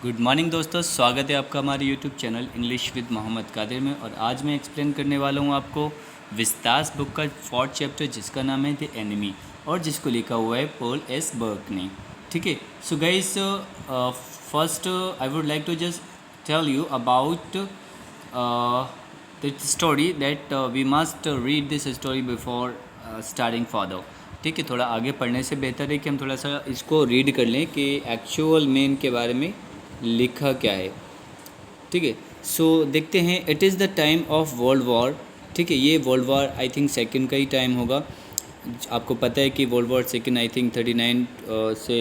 Good morning दोस्तों, स्वागत है आपका हमारे YouTube channel English with Mohammad Qadir में। और आज मैं एक्सप्लेन करने वाला हूँ आपको विस्तास बुक का 4th चैप्टर, जिसका नाम है द एनिमी और जिसको लिखा हुआ है पॉल एस बर्क ने। ठीक है, so guys, first I would like to just tell you about the story that we must read this story before starting further. ठीक है, थोड़ा आगे पढ़ने से बेहतर है कि हम थोड़ा सा इसको रीड कर लें कि एक्चुअल मेन के बारे में लिखा क्या है। ठीक है, सो देखते हैं। It is the time of world war. ठीक है, ये world war I think second का ही टाइम होगा। आपको पता है कि world war second I think 39 से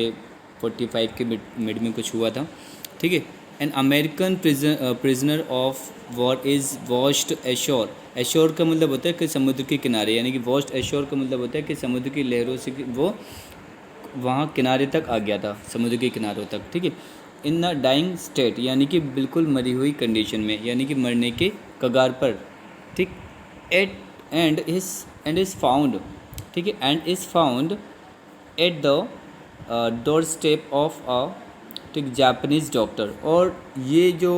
45 के मिड में कुछ हुआ था। ठीक है, an American prisoner of war is washed ashore. Ashore का मतलब होता है कि समुद्र के किनारे, यानी कि वॉश्ड एशोर का मतलब होता है कि समुद्र की लहरों से वो वहाँ किनारे तक आ गया था, समुद्र के किनारों तक। ठीक है, इन द डाइंग स्टेट, यानी कि बिल्कुल मरी हुई कंडीशन में, यानी कि मरने के कगार पर। ठीक, एट एंड इज़ फाउंड। ठीक है, and is found at the door step of a ठीक जापानीज़ डॉक्टर। और ये जो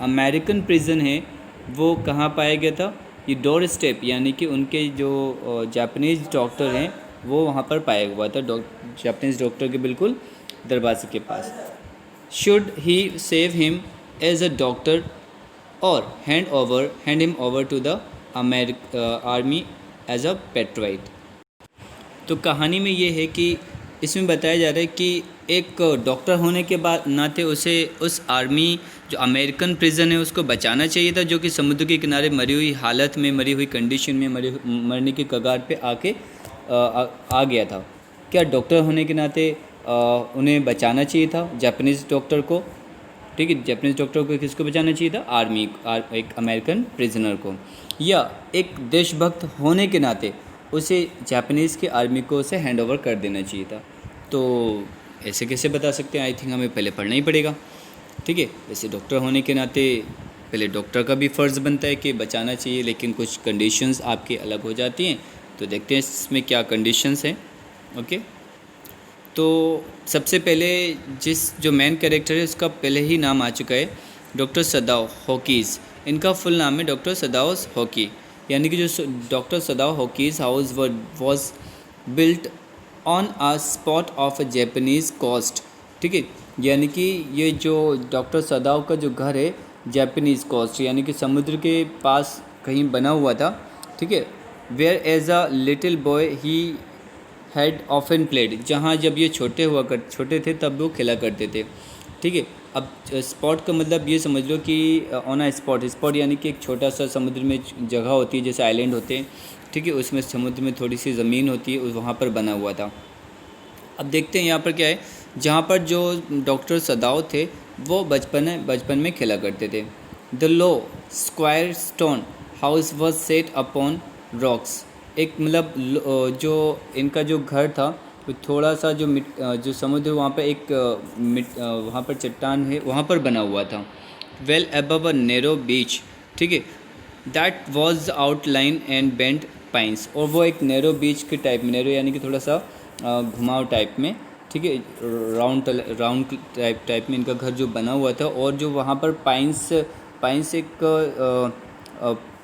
अमेरिकन प्रिजन है वो कहाँ पाया गया था? ये डोर स्टेप, यानी कि उनके जो जापानीज़ डॉक्टर हैं वो वहाँ पर पाया हुआ था, जापानीज़ डॉक्टर के बिल्कुल दरवाजे के पास। Should he save him as a doctor और hand him over to the army as a patriot. तो कहानी में ये है कि इसमें बताया जा रहा है कि एक डॉक्टर होने के बाद नाते उसे उस आर्मी जो अमेरिकन प्रिजन है उसको बचाना चाहिए था, जो कि समुद्र के किनारे मरी हुई हालत में, मरी हुई कंडीशन में, मरने के कगार पे आके आ गया था। क्या डॉक्टर होने के नाते उन्हें बचाना चाहिए था, जापानीज़ डॉक्टर को। ठीक है, जापानीज़ डॉक्टर को किसको बचाना चाहिए था? एक अमेरिकन प्रिजनर को। या एक देशभक्त होने के नाते उसे जापानीज़ की आर्मी को उसे हैंड ओवर कर देना चाहिए था। तो ऐसे कैसे बता सकते हैं? आई थिंक हमें पहले पढ़ना ही पड़ेगा। ठीक है, वैसे डॉक्टर होने के नाते पहले डॉक्टर का भी फ़र्ज़ बनता है कि बचाना चाहिए, लेकिन कुछ कंडीशंस आपकी अलग हो जाती हैं। तो देखते हैं इसमें क्या कंडीशंस हैं। ओके, तो सबसे पहले जो मेन कैरेक्टर है उसका पहले ही नाम आ चुका है, डॉक्टर सदाओ हॉकीज़। इनका फुल नाम है डॉक्टर सदाओ हॉकी, यानी कि जो doctor Sadao Hoki's house was built on a spot of a Japanese coast. ठीक है, यानी कि ये जो डॉक्टर सदाओ का जो घर है जापानीज़ कोस्ट, यानी कि समुद्र के पास कहीं बना हुआ था। ठीक है, where as a little boy he had often played, जहाँ जब ये छोटे थे तब वो खेला करते थे। ठीक है, अब स्पॉट का मतलब ये समझ लो कि ऑन अ स्पॉट यानी कि एक छोटा सा समुद्र में जगह होती है, जैसे आइलैंड होते हैं। ठीक है, उसमें समुद्र में थोड़ी सी ज़मीन होती है, वहाँ पर बना हुआ था। अब देखते हैं यहाँ पर क्या है, जहाँ पर जो डॉक्टर सदाओ थे वो बचपन में खेला करते थे। The low square stone house was set upon rocks. एक मतलब जो इनका जो घर था वो थोड़ा सा जो समुद्र वहाँ पर एक वहाँ पर चट्टान है, वहाँ पर बना हुआ था। वेल अबव अ नैरो बीच। ठीक है, that was outline and bent pines. और वो एक नैरो बीच के टाइप में, नैरो यानी कि थोड़ा सा घुमाव टाइप में। ठीक है, राउंड टाइप में इनका घर जो बना हुआ था। और जो वहाँ पर पाइंस एक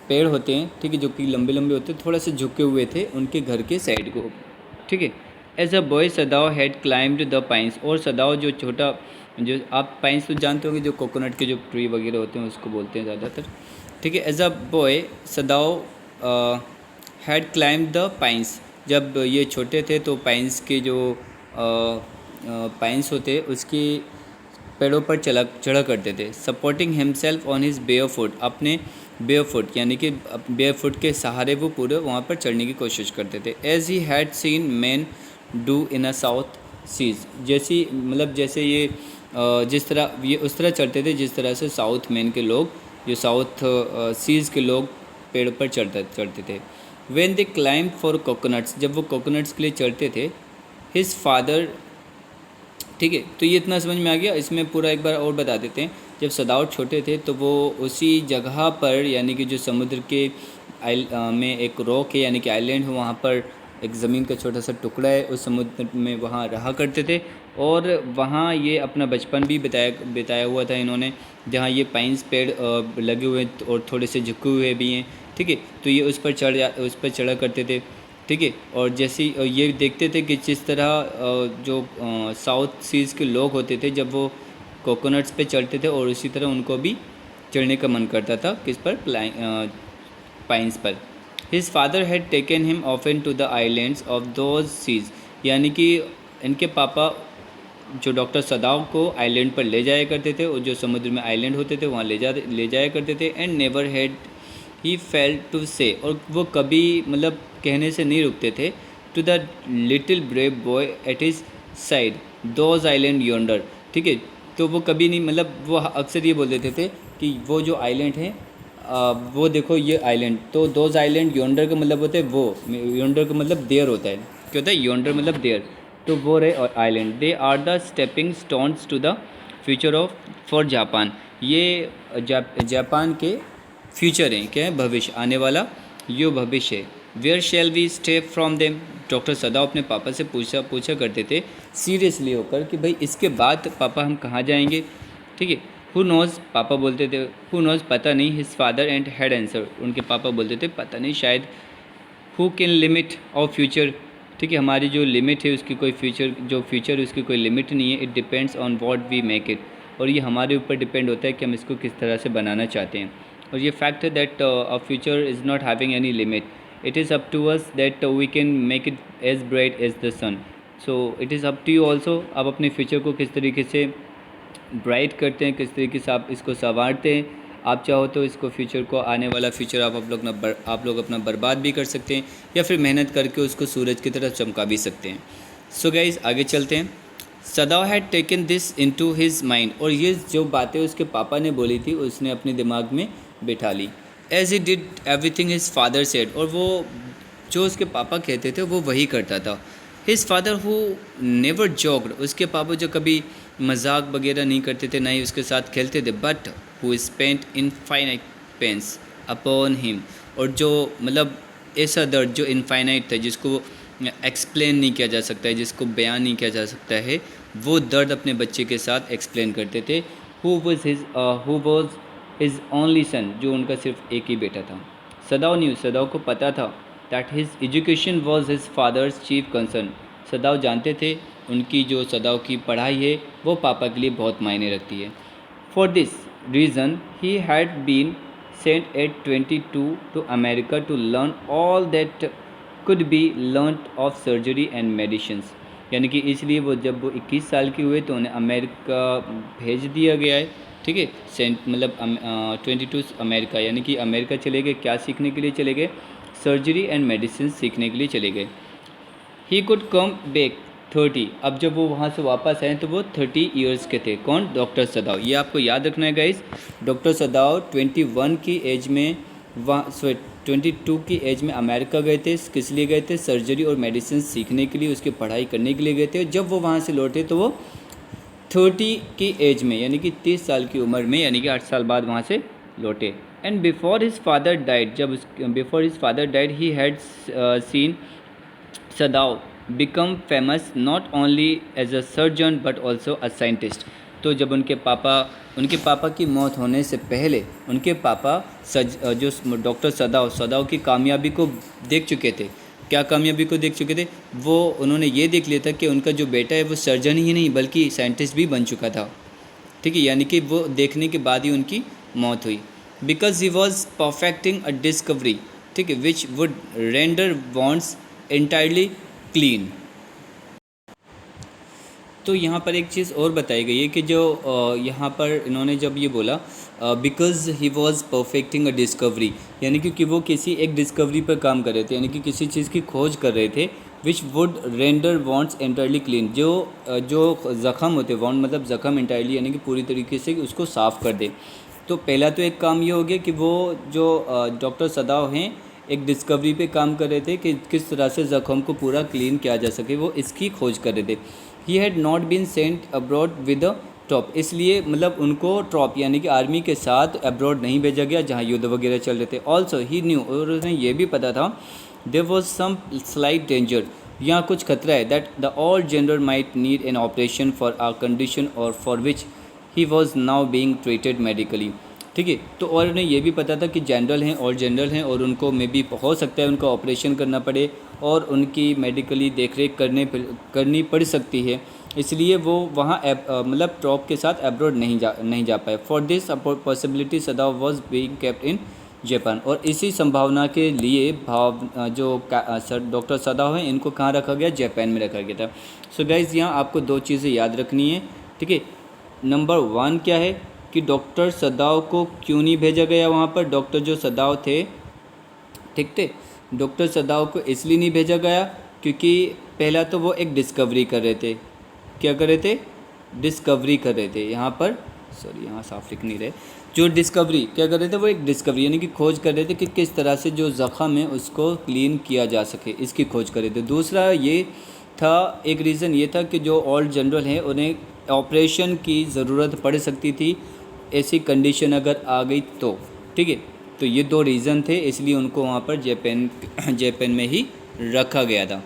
पेड़ होते हैं, ठीक है, जो कि लंबे लंबे होते हैं, थोड़ा से झुके हुए थे उनके घर के साइड को। ठीक है, as a boy Sadao had climbed the pines. और सदाओ जो छोटा, जो आप पाइंस तो जानते होंगे, जो कोकोनट के जो ट्री वगैरह होते हैं उसको बोलते हैं ज़्यादातर। ठीक है, as a boy Sadao had climbed the pines. जब ये छोटे थे तो पाइंस के जो पाइंस होते उसकी पेड़ों पर चढ़ा करते थे। Supporting himself on his bare foot, अपने बेयर फुट यानी कि बेयर फुट के सहारे वो पूरे वहाँ पर चढ़ने की कोशिश करते थे। As he had seen man do in a south seas, जैसे ये जिस तरह ये उस तरह चढ़ते थे जिस तरह से साउथ मैन के लोग, जो साउथ सीज के लोग पेड़ पर चढ़ते थे। When they climb for coconuts, जब वो कोकोनट्स के लिए चढ़ते थे। हिज फादर, ठीक है, तो ये इतना समझ में आ गया। इसमें पूरा एक बार और बता देते हैं। जब सदाओ छोटे थे तो वो उसी जगह पर, यानी कि जो समुद्र के में एक रॉक है, यानी कि आइलैंड है, वहाँ पर एक ज़मीन का छोटा सा टुकड़ा है, उस समुद्र में वहाँ रहा करते थे। और वहाँ ये अपना बचपन भी बिताया हुआ था इन्होंने, जहाँ ये पाइन्स पेड़ लगे हुए हैं और थोड़े से झुके हुए भी हैं, ठीक है। तो ये उस पर चढ़ा करते थे, ठीक है। और जैसे ये देखते थे कि जिस तरह जो साउथ सीज़ के लोग होते थे, जब वो कोकोनट्स पे चढ़ते थे, और उसी तरह उनको भी चढ़ने का मन करता था, किस पर, पाइन्स पर। His father had taken him often to the islands of those seas, यानी कि इनके पापा जो डॉक्टर सदाव को आइलैंड पर ले जाया करते थे, और जो समुद्र में आइलैंड होते थे वहाँ ले जाया करते थे। And never had he felt to say, और वो कभी मतलब कहने से नहीं रुकते थे, to the little brave boy at his side those island yonder, ठीक है। तो वो कभी नहीं, मतलब वो अक्सर ये बोल देते थे कि वो जो आइलैंड है, वो देखो ये आइलैंड, तो दोज आइलैंड योंडर का मतलब होता है वो, योंडर का मतलब देयर होता है, क्या होता है, योंडर मतलब देयर, तो वो रहे island. They are the stepping stones to the future of for Japan, ये जापान के फ्यूचर हैं, क्या है, भविष्य, आने वाला यो भविष्य है। Where shall we step from them, doctor Sadao अपने पापा से पूछा करते थे सीरियसली होकर कि भाई इसके बाद पापा हम कहाँ जाएंगे, ठीक है। हु नोज़, पापा बोलते थे, हु नोज़, पता नहीं। His father and had answer, उनके पापा बोलते थे पता नहीं, शायद। Who can limit of future, ठीक है, हमारी जो लिमिट है उसकी कोई फ्यूचर है उसकी कोई लिमिट नहीं है। It depends on what we make it, और ये हमारे ऊपर डिपेंड होता है कि हम इसको किस तरह से बनाना चाहते हैं। और ये फैक्ट है that a future is not having any limit, it is up to us that we can make it as bright as the sun. So it is up to you also, आप अपने future को किस तरीके से bright करते हैं, किस तरीके से आप इसको संवारते हैं। आप चाहो तो इसको फ्यूचर को, आने वाला फ्यूचर आप लोग अपना बर्बाद भी कर सकते हैं, या फिर मेहनत करके उसको सूरज की तरफ चमका भी सकते हैं। सो गाइज आगे चलते हैं। सदाव had taken this into his mind, और ये जो बातें उसके पापा ने बोली थी उसने अपने दिमाग में बिठा ली। As he did everything his father said, और वो जो उसके पापा कहते थे वो वही करता था। His father who never joked, उसके पापा जो कभी मजाक वगैरह नहीं करते थे, ना ही उसके साथ खेलते थे, but who spent infinite pains upon him, और जो मतलब ऐसा दर्द जो इनफाइनाइट था, जिसको एक्सप्लेन नहीं किया जा सकता है, जिसको बयान नहीं किया जा सकता है, वो दर्द अपने बच्चे के साथ एक्सप्लेन करते थे। Who was his only son, जो उनका सिर्फ एक ही बेटा था। सदाव को पता था that his education was his father's chief concern, सदाव जानते थे उनकी जो सदाव की पढ़ाई है वो पापा के लिए बहुत मायने रखती है। For this reason he had been sent at 22 to America to learn all that could be learn of surgery and medicines, यानी कि इसलिए जब वो 21 साल के हुए तो उन्हें अमेरिका भेज दिया गया है, ठीक है। सेंट मतलब 22 अमेरिका, यानी कि अमेरिका चले गए, क्या सीखने के लिए चले गए, सर्जरी एंड मेडिसिन सीखने के लिए चले गए। ही कुड कम बैक 30, अब जब वो वहाँ से वापस आए तो वो 30 ईयर्स के थे। कौन, डॉक्टर सदाव, ये आपको याद रखना है गाइस। डॉक्टर सदाव 21 की एज में 22 की एज में अमेरिका गए थे। किस लिए गए थे, सर्जरी और मेडिसिन सीखने के लिए, उसकी पढ़ाई करने के लिए गए थे। जब वो वहाँ से लौटे तो वो 30 की एज में, यानी कि 30 साल की उम्र में, यानी कि 8 साल बाद वहाँ से लौटे। And before his father died, before his father died he had seen Sadao become famous not only as a surgeon but also a scientist. तो जब उनके पापा की मौत होने से पहले उनके पापा जो डॉक्टर सदाव की कामयाबी को देख चुके थे। क्या कामयाबी को देख चुके थे, वो उन्होंने ये देख लिया था कि उनका जो बेटा है वो सर्जन ही नहीं बल्कि साइंटिस्ट भी बन चुका था, ठीक है। यानी कि वो देखने के बाद ही उनकी मौत हुई। Because he was perfecting a discovery, ठीक है, which would render bonds entirely clean. तो यहाँ पर एक चीज़ और बताई गई है कि जो यहाँ पर इन्होंने जब ये बोला because he was perfecting a discovery, यानी कि वो किसी एक डिस्कवरी पर काम कर रहे थे, यानी कि किसी चीज़ की खोज कर रहे थे। Which would render wants entirely clean, जो ज़ख़म होते, वॉन्ट मतलब ज़ख़म, एंटायरली यानी कि पूरी तरीके से उसको साफ़ कर दे। तो पहला तो एक काम ये हो गया कि वो जो डॉक्टर सदाव हैं एक डिस्कवरी पे काम कर रहे थे कि किस तरह से ज़ख़म को पूरा क्लीन किया जा सके, वो इसकी खोज कर रहे थे। He had not been sent abroad with a troop, इसलिए मतलब उनको ट्रॉप यानी कि आर्मी के साथ अब्रॉड नहीं भेजा गया जहाँ युद्ध वगैरह चल रहे थे। ऑल्सो ही न्यू, और उन्हें यह भी पता था there was some slight danger, यहाँ कुछ खतरा है, that the old general might need an operation for a condition और for which he was now being treated medically. ठीक है, तो और उन्हें ये भी पता था कि जनरल हैं और जनरल हैं और उनको मे बी हो सकता है उनको ऑपरेशन करना पड़े और उनकी मेडिकली देखरेख करनी पड़ सकती है, इसलिए वो वहाँ मतलब ट्रॉप के साथ एब्रॉड नहीं जा पाए। For this possibility सदाव was being kept in Japan, और इसी संभावना के लिए जो डॉक्टर सदाव हैं इनको कहाँ रखा गया, जापान में रखा गया था। सो गाइज यहाँ आपको दो चीज़ें याद रखनी है। ठीक है, नंबर 1 क्या है कि डॉक्टर सदाव को क्यों नहीं भेजा गया वहाँ पर, डॉक्टर जो सदाव थे, ठीक थे, डॉक्टर सदाव को इसलिए नहीं भेजा गया क्योंकि पहला तो वो एक डिस्कवरी कर रहे थे। क्या कर रहे थे, डिस्कवरी कर रहे थे। यहाँ पर सॉरी यहाँ साफ लिख नहीं रहे, जो डिस्कवरी क्या कर रहे थे, वो एक डिस्कवरी यानी कि खोज कर रहे थे कि किस तरह से जो ज़ख़म है उसको क्लीन किया जा सके, इसकी खोज कर रहे थे। दूसरा ये था, एक रीज़न ये था कि जो ओल्ड जनरल हैं उन्हें ऑपरेशन की ज़रूरत पड़ सकती थी, ऐसी कंडीशन अगर आ गई तो। ठीक है, तो ये दो रीज़न थे, इसलिए उनको वहाँ पर जापान में ही रखा गया था।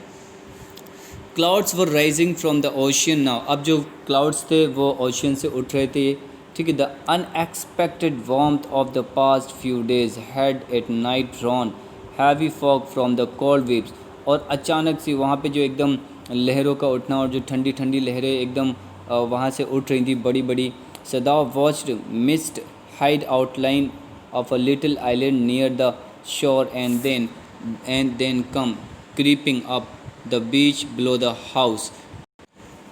Clouds were rising from the ocean now, अब जो क्लाउड्स थे वो ओशियन से उठ रहे थे। ठीक है, the unexpected warmth of the past few days had at night drawn heavy fog from the cold waves, और अचानक से वहाँ पे जो एकदम लहरों का उठना और जो ठंडी ठंडी लहरें एकदम वहाँ से उठ रही थी बड़ी बड़ी। सदाव watched mist hide outline of a little island near the shore and then come creeping up the beach below the house,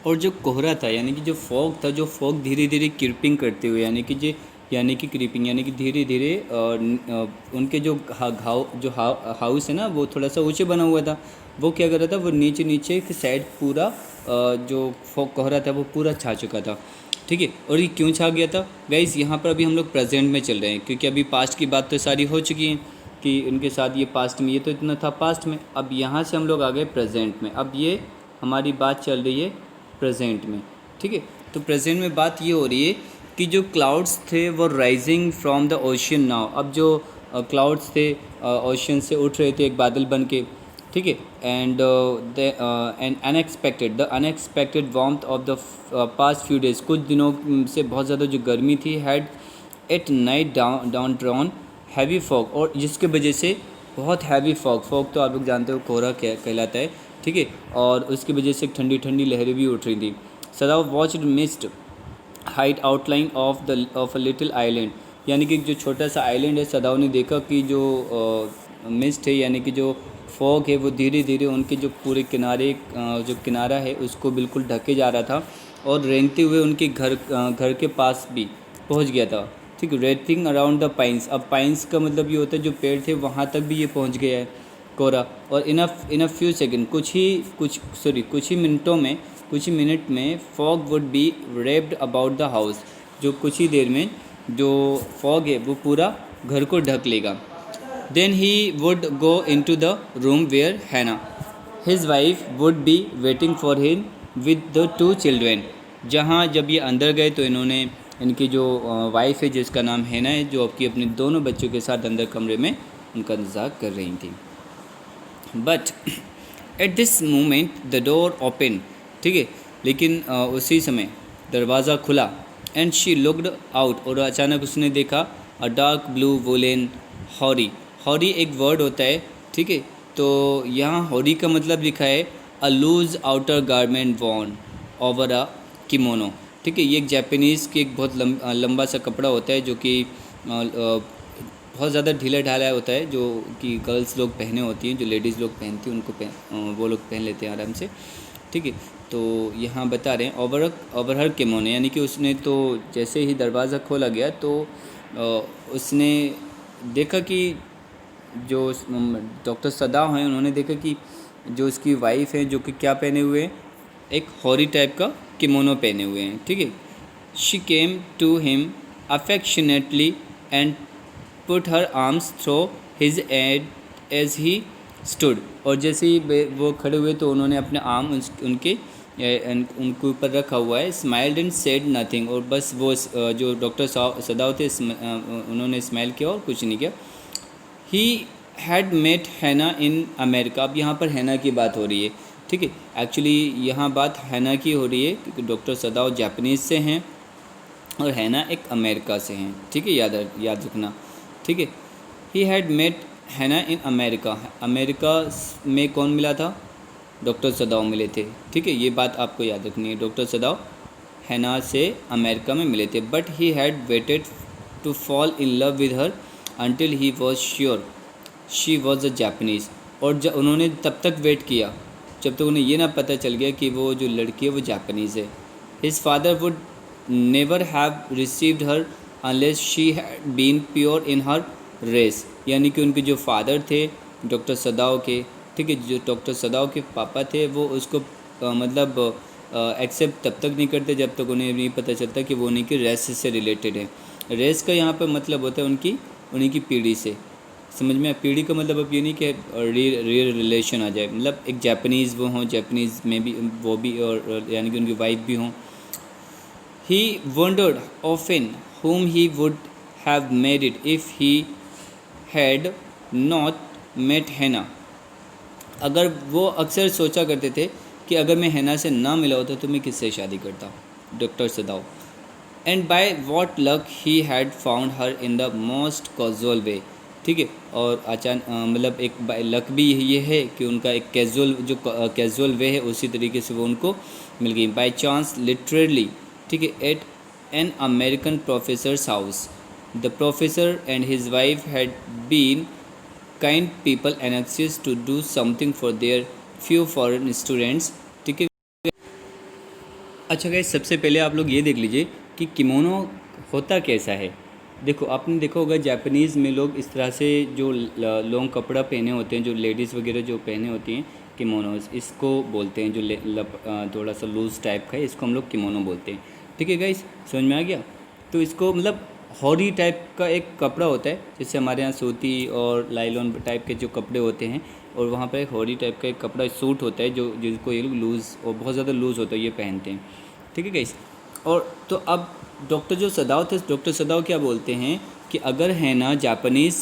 और जो कोहरा था यानी कि जो फॉग था, जो फॉग धीरे धीरे क्रीपिंग करते हुए यानी कि क्रीपिंग यानी कि धीरे धीरे उनके जो हाउस है ना वो थोड़ा सा ऊंचे बना हुआ था, वो क्या कर रहा था, वो नीचे नीचे की साइड पूरा जो फॉग कोहरा था वो पूरा छा चुका था। ठीक है, और ये क्यों छा गया था गाइस, यहाँ पर अभी हम लोग प्रेजेंट में चल रहे हैं क्योंकि अभी पास्ट की बात तो सारी हो चुकी है कि उनके साथ ये पास्ट में, ये तो इतना था पास्ट में। अब यहाँ से हम लोग आ गए प्रेजेंट में, अब ये हमारी बात चल रही है प्रेजेंट में। ठीक है, तो प्रेजेंट में बात ये हो रही है कि जो क्लाउड्स थे वो rising from the ocean now, अब जो क्लाउड्स थे ओशियन से उठ रहे थे एक बादल बन के। ठीक है, and the unexpected warmth of the past few days, कुछ दिनों से बहुत ज़्यादा जो गर्मी थी, had at night down drawn heavy fog, और जिसके वजह से बहुत हैवी फॉग तो आप लोग जानते हो कोहरा कहलाता है। ठीक है, और उसकी वजह से ठंडी ठंडी लहरें भी उठ रही थी। सदाव watched mist height outline of a little island, यानी कि जो छोटा सा आइलैंड है, सदाव ने देखा कि जो मिस्ट है यानी कि जो फॉग है वो धीरे धीरे उनके जो पूरे किनारे जो किनारा है उसको बिल्कुल ढके जा रहा था और रेंगते हुए उनके घर के पास भी पहुंच गया था। ठीक, रेथिंग अराउंड द पाइंस, अब पाइंस का मतलब ये होता है जो पेड़ थे वहाँ तक भी ये पहुँच गया है कोहरा, और इन अ फ्यू सेकेंड कुछ ही मिनट में fog would be raped about the house, जो कुछ ही देर में जो फॉग है वो पूरा घर को ढक लेगा। Then he would go into the room where Hannah, his wife, would be waiting for him with the 2 children. जहाँ जब ये अंदर गए तो इन्होंने इनकी जो वाइफ है जिसका नाम हैना है, जो आपकी अपने दोनों बच्चों के साथ अंदर कमरे में उनका इंतज़ार कर रही थी। But at this moment the door open, ठीक है, लेकिन उसी समय दरवाज़ा खुला। एंड शी लुक्ड आउट, और अचानक उसने देखा अ डार्क ब्लू वुलन हॉरी। हॉरी एक वर्ड होता है, ठीक है, तो यहाँ हॉरी का मतलब लिखा है a loose outer garment worn over a kimono. ठीक है, ये एक जापानीज़ की एक बहुत लंबा सा कपड़ा होता है जो कि बहुत ज़्यादा ढीला ढाला होता है, जो कि गर्ल्स लोग पहने होती हैं, जो लेडीज़ लोग पहनती हैं उनको वो लोग पहन लेते हैं आराम से। ठीक है, तो यहाँ बता रहे हैं ओवर हर किमोनो, यानी कि उसने तो जैसे ही दरवाज़ा खोला गया तो उसने देखा कि जो डॉक्टर सदाव हैं उन्होंने देखा कि जो उसकी वाइफ है जो कि क्या पहने हुए हैं, एक हॉरी टाइप का किमोनो पहने हुए हैं। ठीक है, she came to him affectionately and put her arms through his head as he stood, और जैसे ही वो खड़े हुए तो उन्होंने अपने आर्म उनके ऊपर रखा हुआ है। स्माइल्ड एंड सेड नथिंग, और बस वो जो डॉक्टर सदाव थे उन्होंने स्माइल किया और कुछ नहीं किया। ही हैड मेट हैना इन अमेरिका। अब यहाँ पर हैना की बात हो रही है, ठीक है। एक्चुअली यहाँ बात हैना की हो रही है क्योंकि डॉक्टर सदाओ जापानीज़ से हैं और हैना एक अमेरिका से हैं, ठीक है, याद रखना, ठीक है। ही हैड मेट हैना इन अमेरिका। अमेरिका में कौन मिला था? डॉक्टर सदाओ मिले थे, ठीक है, ये बात आपको याद रखनी है। डॉक्टर सदाओ हैना से अमेरिका में मिले थे। But he had waited to fall in love with her until he was sure she was a Japanese. और जब उन्होंने तब तक वेट किया जब तक उन्हें ये ना पता चल गया कि वो जो लड़की है वो जापानीज़ है। His father would never have received her unless she had been pure in her race. यानी कि उनके जो फादर थे डॉक्टर सदाओ के, ठीक है, जो डॉक्टर सदाओ के पापा थे वो उसको मतलब एक्सेप्ट तब तक नहीं करते जब तक उन्हें नहीं पता चलता कि वो उन्हीं की रेस से रिलेटेड है। रेस का यहाँ पर मतलब होता है उन्हीं की पीढ़ी से। समझ में? पीढ़ी का मतलब अब ये नहीं कि रियल रिलेशन आ जाए, मतलब एक जापानीज़ वो हों, जापानीज़ में भी वो भी, और यानी कि उनकी वाइफ भी हों। He wondered often whom he would have married if he had not met हैना। अगर वो अक्सर सोचा करते थे कि अगर मैं हैना से ना मिला होता तो मैं किससे शादी करता, doctor Sadao. And by what luck he had found her in the most casual way, ठीक है। और मतलब एक बाय लक भी ये है कि उनका एक कैजुअल वे है उसी तरीके से वो उनको मिल गई। बाय चांस लिटरली, ठीक है, at an American professor's house. The professor and his wife had been kind people and anxious to do something for their few foreign students, ठीक है। अच्छा गाइस, सबसे पहले आप लोग ये देख लीजिए कि किमोनो होता कैसा है। देखो, आपने देखा होगा जापानीज़ में लोग इस तरह से जो लॉन्ग कपड़ा पहने होते हैं, जो लेडीज़ वगैरह जो पहने होती हैं किमोनोज, इसको बोलते हैं, जो थोड़ा सा लूज़ टाइप का है, इसको हम लोग किमोनो बोलते हैं, ठीक है गाइस, समझ में आ गया। तो इसको मतलब हॉरी टाइप का एक कपड़ा होता है, जैसे हमारे यहाँ सूती और लाइलॉन टाइप के जो कपड़े होते हैं, और वहाँ पर एक हॉरी टाइप का एक कपड़ा सूट होता है जो जिसको ये लोग लूज़ और बहुत ज़्यादा लूज़ होता है ये पहनते हैं, ठीक है गाइस। और तो अब डॉक्टर सदाओ क्या बोलते हैं कि अगर हैना जापानीज़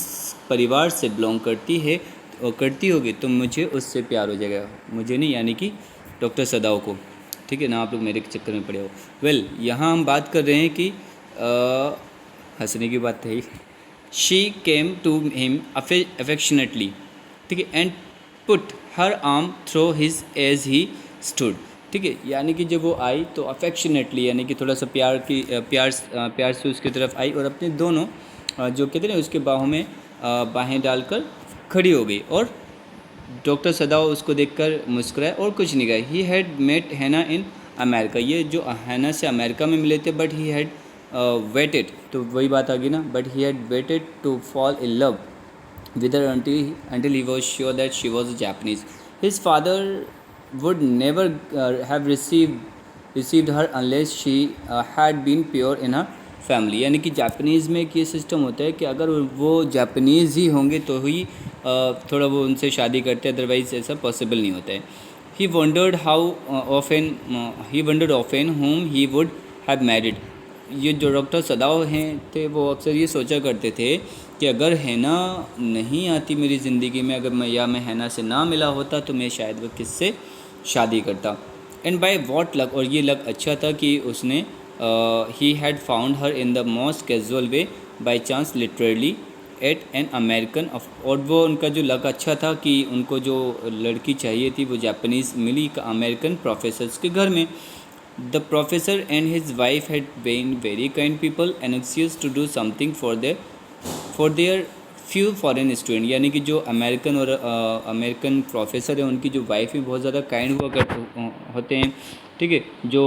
परिवार से बिलोंग करती है और करती होगी तो मुझे उससे प्यार हो जाएगा, मुझे नहीं, यानी कि डॉक्टर सदाओ को, ठीक है ना। आप लोग मेरे चक्कर में पड़े हो। यहाँ हम बात कर रहे हैं कि हंसने की बात है। She came to him affectionately, ठीक है, and put her arm through his as he stood, ठीक है। यानी कि जब वो आई तो अफेक्शनेटली, यानी कि थोड़ा सा प्यार से उसकी तरफ आई और अपने दोनों जो कहते हैं ना उसके बाहों में बाहें डालकर खड़ी हो गई। और डॉक्टर सदाओ उसको देखकर मुस्कुराए और कुछ नहीं कहा। ही हैड मेट हैना इन अमेरिका। ये जो हैना से अमेरिका में मिले थे, बट ही हैड वेटेड, तो वही बात आ गई ना, but he had waited to fall in love with her until he was sure that she was a Japanese. His father would never have received her unless she had been pure in her family. यानी कि Japanese में एक ये system होता है कि अगर वो जापानीज़ ही होंगे तो ही थोड़ा वो उनसे शादी करते हैं, अदरवाइज़ ऐसा पॉसिबल नहीं होता है। He wondered often whom he would have married. ये जो डॉक्टर सदाओ हैं थे वो अक्सर ये सोचा करते थे कि अगर हैना नहीं आती मेरी ज़िंदगी में, अगर मैं हैना से ना मिला होता तो मैं शायद वो किससे शादी करता। एंड बाय वॉट लक, और ये लक अच्छा था कि उसने ही had found her in the most casual way by chance literally eight an American. और वो उनका जो लक अच्छा था कि उनको जो लड़की चाहिए थी वो जापानीज़ मिली अमेरिकन प्रोफेसर्स के घर में। The professor and his wife had been very kind people and anxious to do something for their few foreign students. यानी कि जो अमेरिकन प्रोफेसर है उनकी जो वाइफ है बहुत ज़्यादा काइंड होते हैं, ठीक है, जो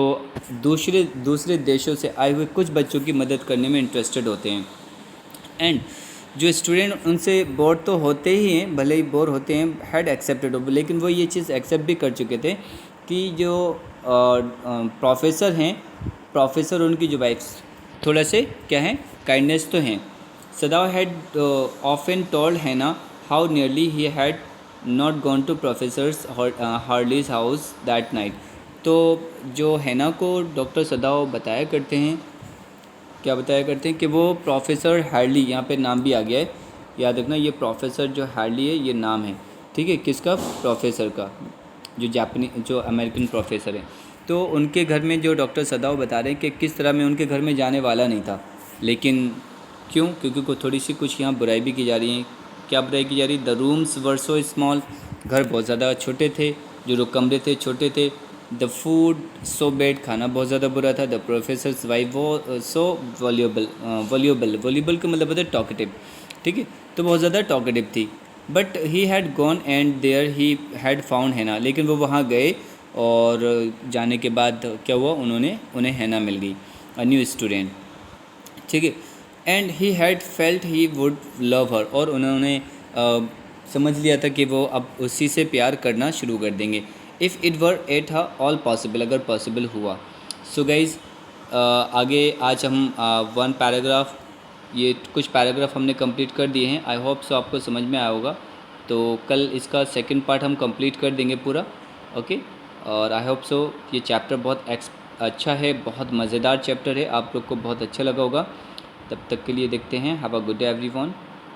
दूसरे देशों से आए हुए कुछ बच्चों की मदद करने में इंटरेस्टेड होते हैं। एंड जो स्टूडेंट उनसे बोर तो होते ही हैं, भले ही बोर होते हैं, हैड एक्सेप्टेड, लेकिन वो ये चीज़ एक्सेप्ट भी कर चुके थे कि जो प्रोफेसर हैं, प्रोफेसर उनकी जो वाइफ थोड़ा से क्या है, काइंडनेस तो हैं। Sadao had often told Hana how nearly he had not gone to professor's Harley's house that night. तो जो हैना को डॉक्टर सदाओ बताया करते हैं कि वो प्रोफेसर हार्ली, यहाँ पे नाम भी आ गया है, याद रखना, ये प्रोफेसर जो हैडली है ये नाम है, ठीक है, किसका, प्रोफेसर का, जो अमेरिकन प्रोफेसर हैं। तो उनके घर में जो डॉक्टर सदाव बता रहे हैं कि किस तरह मैं उनके घर में जाने वाला नहीं था, लेकिन क्यों, क्योंकि को थोड़ी सी कुछ यहाँ बुराई भी की जा रही है। क्या बुराई की जा रही है? The rooms were so small, घर बहुत ज़्यादा छोटे थे, जो कमरे थे छोटे थे। द फूड सो बैड, खाना बहुत ज़्यादा बुरा था। द प्रोफेसर्स वाइफ वो सो वॉल्यूबल का मतलब होता है टॉकेटिव, ठीक है, तो बहुत ज़्यादा टॉकेटिव थी। But he had gone and there he had found हैना, लेकिन वो वहाँ गए और जाने के बाद क्या हुआ, उन्हें हैना मिल गई, अ न्यू स्टूडेंट, ठीक है। And he had felt he would love हर, और उन्होंने समझ लिया था कि वो अब उसी से प्यार करना शुरू कर देंगे। इफ़ इट वर एट हा ऑल पॉसिबल, अगर पॉसिबल हुआ। सो गाइज़ आगे आज हम वन पैराग्राफ, ये कुछ पैराग्राफ हमने कंप्लीट कर दिए हैं। आई होप सो आपको समझ में आया होगा। तो कल इसका सेकंड पार्ट हम कंप्लीट कर देंगे पूरा, ओके। और आई होप सो ये चैप्टर बहुत अच्छा है, बहुत मज़ेदार चैप्टर है, आप लोग को बहुत अच्छा लगा होगा। तब तक के लिए देखते हैं। Have a good day everyone.